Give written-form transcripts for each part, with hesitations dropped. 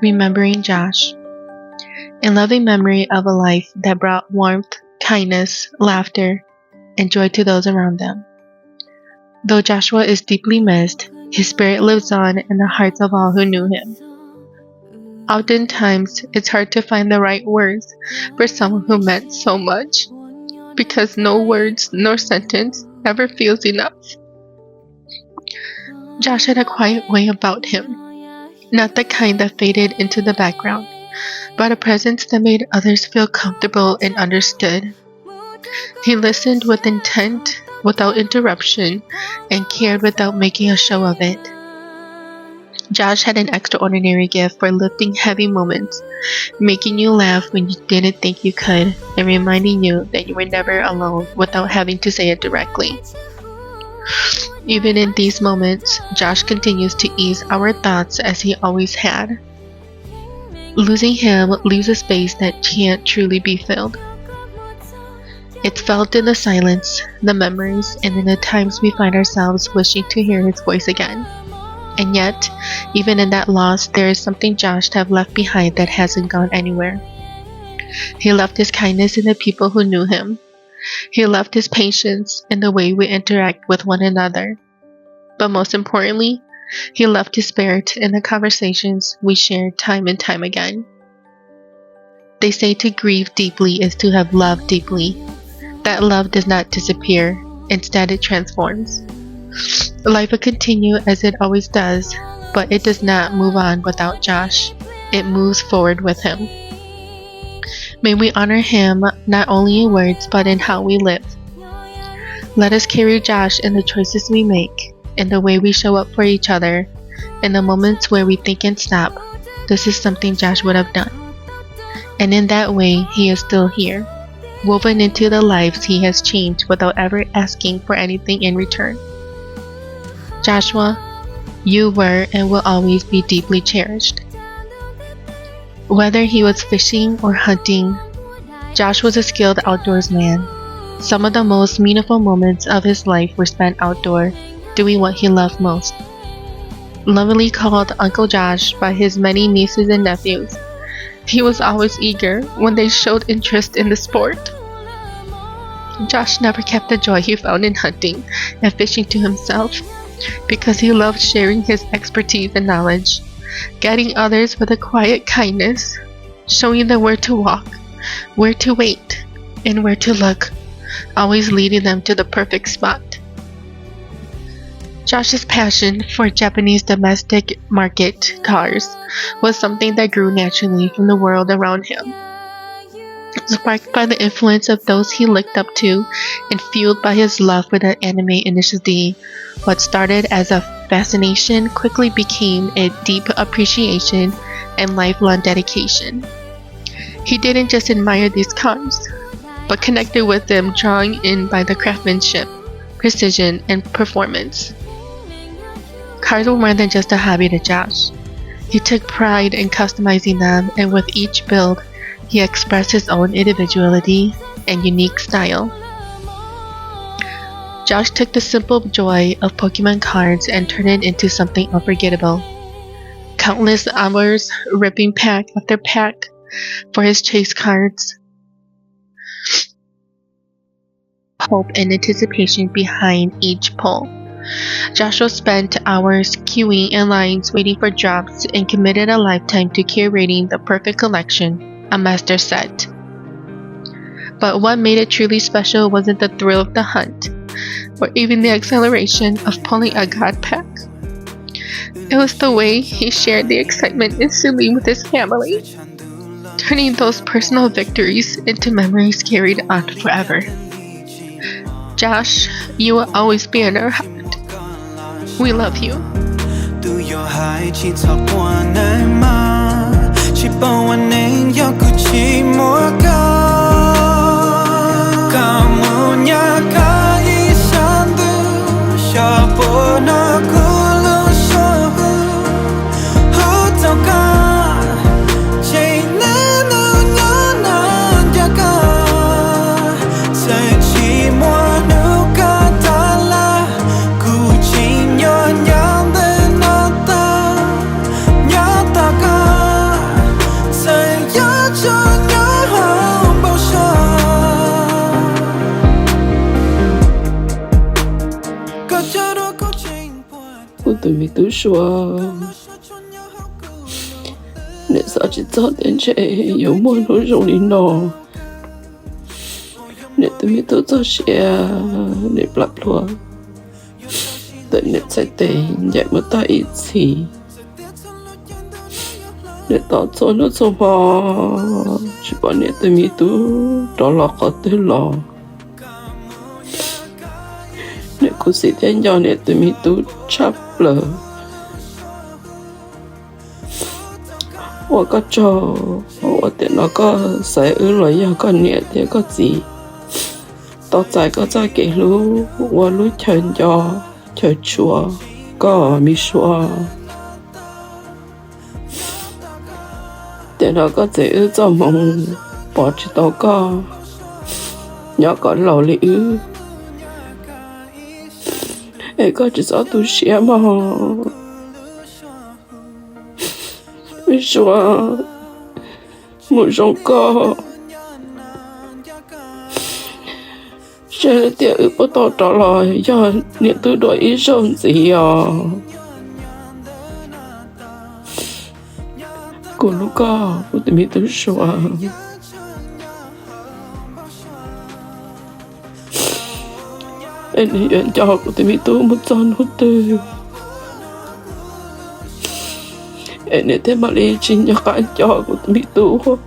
Remembering Josh, in loving memory of a life that brought warmth, kindness, laughter, and joy to those around them. Though Joshua is deeply missed, his spirit lives on in the hearts of all who knew him. Oftentimes, it's hard to find the right words for someone who meant so much, because no words nor sentence ever feels enough. Josh had a quiet way about him, not the kind that faded into the background, but a presence that made others feel comfortable and understood. He listened with intent, without interruption, and cared without making a show of it. Josh had an extraordinary gift for lifting heavy moments, making you laugh when you didn't think you could, and reminding you that you were never alone without having to say it directly. Even in these moments, Josh continues to ease our thoughts as he always had. Losing him leaves a space that can't truly be filled. It's felt in the silence, the memories, and in the times we find ourselves wishing to hear his voice again. And yet, even in that loss, there is something Josh have left behind that hasn't gone anywhere. He left his kindness in the people who knew him. He left his patience in the way we interact with one another. But most importantly, he left his spirit in the conversations we shared time and time again. They say to grieve deeply is to have loved deeply. That love does not disappear, instead it transforms. Life will continue as it always does, but it does not move on without Josh. It moves forward with him. May we honor him not only in words but in how we live. Let us carry Josh in the choices we make, in the way we show up for each other, in the moments where we think and stop. This is something Josh would have done. And in that way, he is still here, woven into the lives he has changed without ever asking for anything in return. Joshua, you were and will always be deeply cherished. Whether he was fishing or hunting, Josh was a skilled outdoorsman. Some of the most meaningful moments of his life were spent outdoor, doing what he loved most. Lovingly called Uncle Josh by his many nieces and nephews, he was always eager when they showed interest in the sport. Josh never kept the joy he found in hunting and fishing to himself, because he loved sharing his expertise and knowledge, guiding others with a quiet kindness, showing them where to walk, where to wait, and where to look, always leading them to the perfect spot. Josh's passion for Japanese domestic market cars was something that grew naturally from the world around him. Sparked by the influence of those he looked up to and fueled by his love for the anime industry, what started as a fascination quickly became a deep appreciation and lifelong dedication. He didn't just admire these cars, but connected with them, drawn in by the craftsmanship, precision, and performance. Cars were more than just a hobby to Josh. He took pride in customizing them, and with each build, he expressed his own individuality and unique style. Josh took the simple joy of Pokemon cards and turned it into something unforgettable. Countless hours ripping pack after pack for his chase cards. Hope and anticipation behind each pull. Joshua spent hours queuing in lines waiting for drops and committed a lifetime to curating the perfect collection, a master set. But what made it truly special wasn't the thrill of the hunt, or even the exhilaration of pulling a god pack. It was the way he shared the excitement instantly with his family, turning those personal victories into memories carried on forever. Josh, you will always be in our heart. We love you. 我对面都说，你啥子早点吃，有么多容易喏？你对面都做些，你不落，等你在等，也没到一起。你到做那做嘛，去把你对面都到了好对了。你故事天要你对面都差不了。我ก็ชอบว่าแต่เราก็ใส่เลยอยากก็เนี่ยแต่ก็จีต่อใจก็จะเกี่รู้ว่ารู้เฉินยอเฉินชัวก็มีชัวแต่เราก็จะจะมองปอดที่ตัวก็อยากก็เหล่าเลยไอ้ก็จะจะตัวเสียมาไม่ชัวหมู่จงก็现在点又不到这了，呀，你都多一生子呀！咕噜嘎，我都没得说。哎，你原家我都没多么赞好的。哎，你在马来西亚干家我都没多。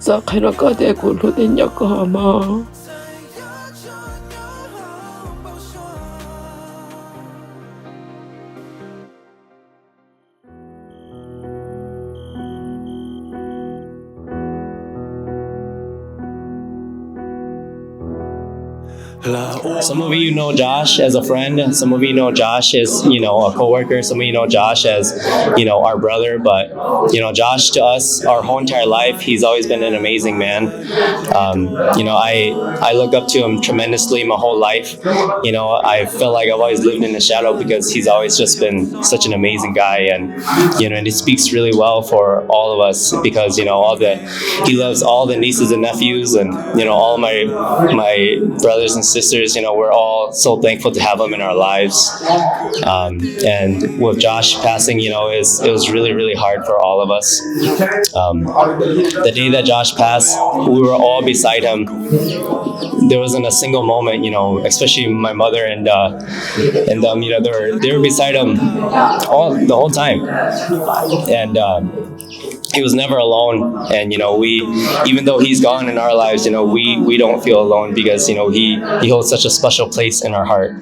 za khana ka de ko lo de nya ka ma Some of you know Josh as a friend. Some of you know Josh as, a coworker. Some of you know Josh as, our brother. But, Josh to us, our whole entire life, he's always been an amazing man. I look up to him tremendously my whole life. I feel like I've always lived in the shadow because he's always just been such an amazing guy. And, and he speaks really well for all of us because, he loves all the nieces and nephews and, all my brothers and sisters, we're all so thankful to have him in our lives. And with Josh passing, it was really, really hard for all of us. The day that Josh passed, we were all beside him. There wasn't a single moment, especially my mother and they were beside him the whole time. And he was never alone, and we, even though he's gone in our lives, we don't feel alone because he holds such a special place in our heart,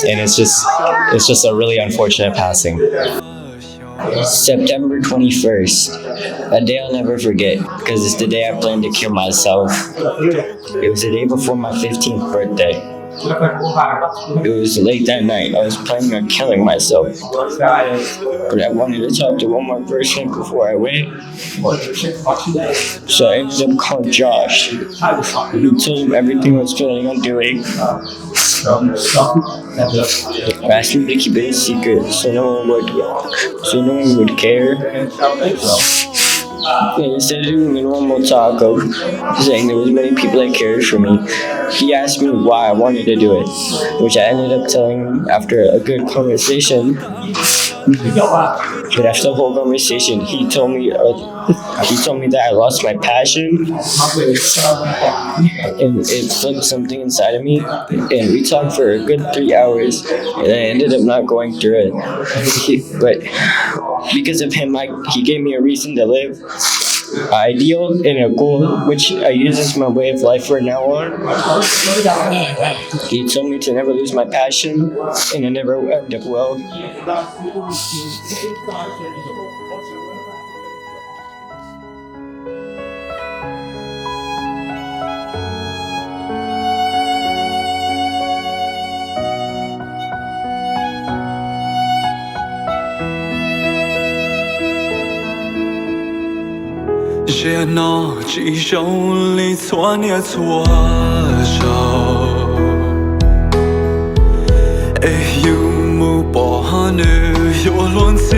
and it's just a really unfortunate passing. September 21st, a day I'll never forget because it's the day I planned to kill myself. It was the day before my 15th birthday. It was late that night. I was planning on killing myself, but I wanted to talk to one more person before I went. So I ended up calling Josh. He told him everything I was planning on doing. I asked him to keep it a secret so no one would care. And instead of doing a normal talk of saying there was many people that cared for me, he asked me why I wanted to do it, which I ended up telling him after a good conversation. But after the whole conversation, he told me that I lost my passion, and it flipped something inside of me. And we talked for a good 3 hours, and I ended up not going through it. But because of him, he gave me a reason to live, an ideal and a goal, which I use as my way of life from now on. He told me to never lose my passion, and I never end up well. J'ai nó chỉ trong lý thoa nia thua giàu ê yêu mu bỏ nữ yêu luôn xin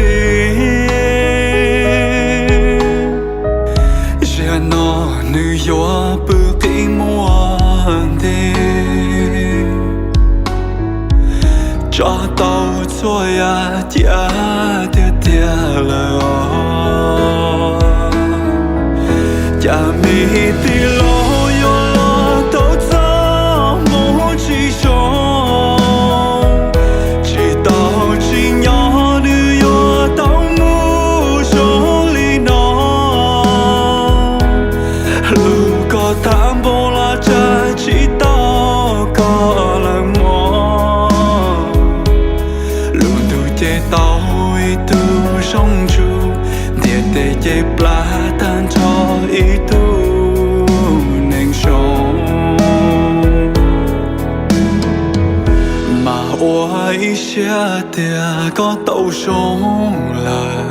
có tàu sống lại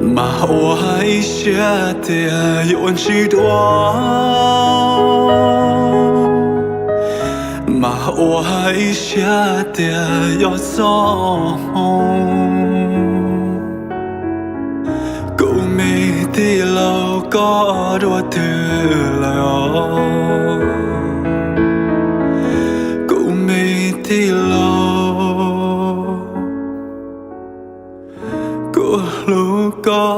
mà hoài sẽ tia yun chỉ đó mà hoài sẽ tia yo gió cô mê thì lâu có đua thừa lâu cô mê thì lâu cô lúc có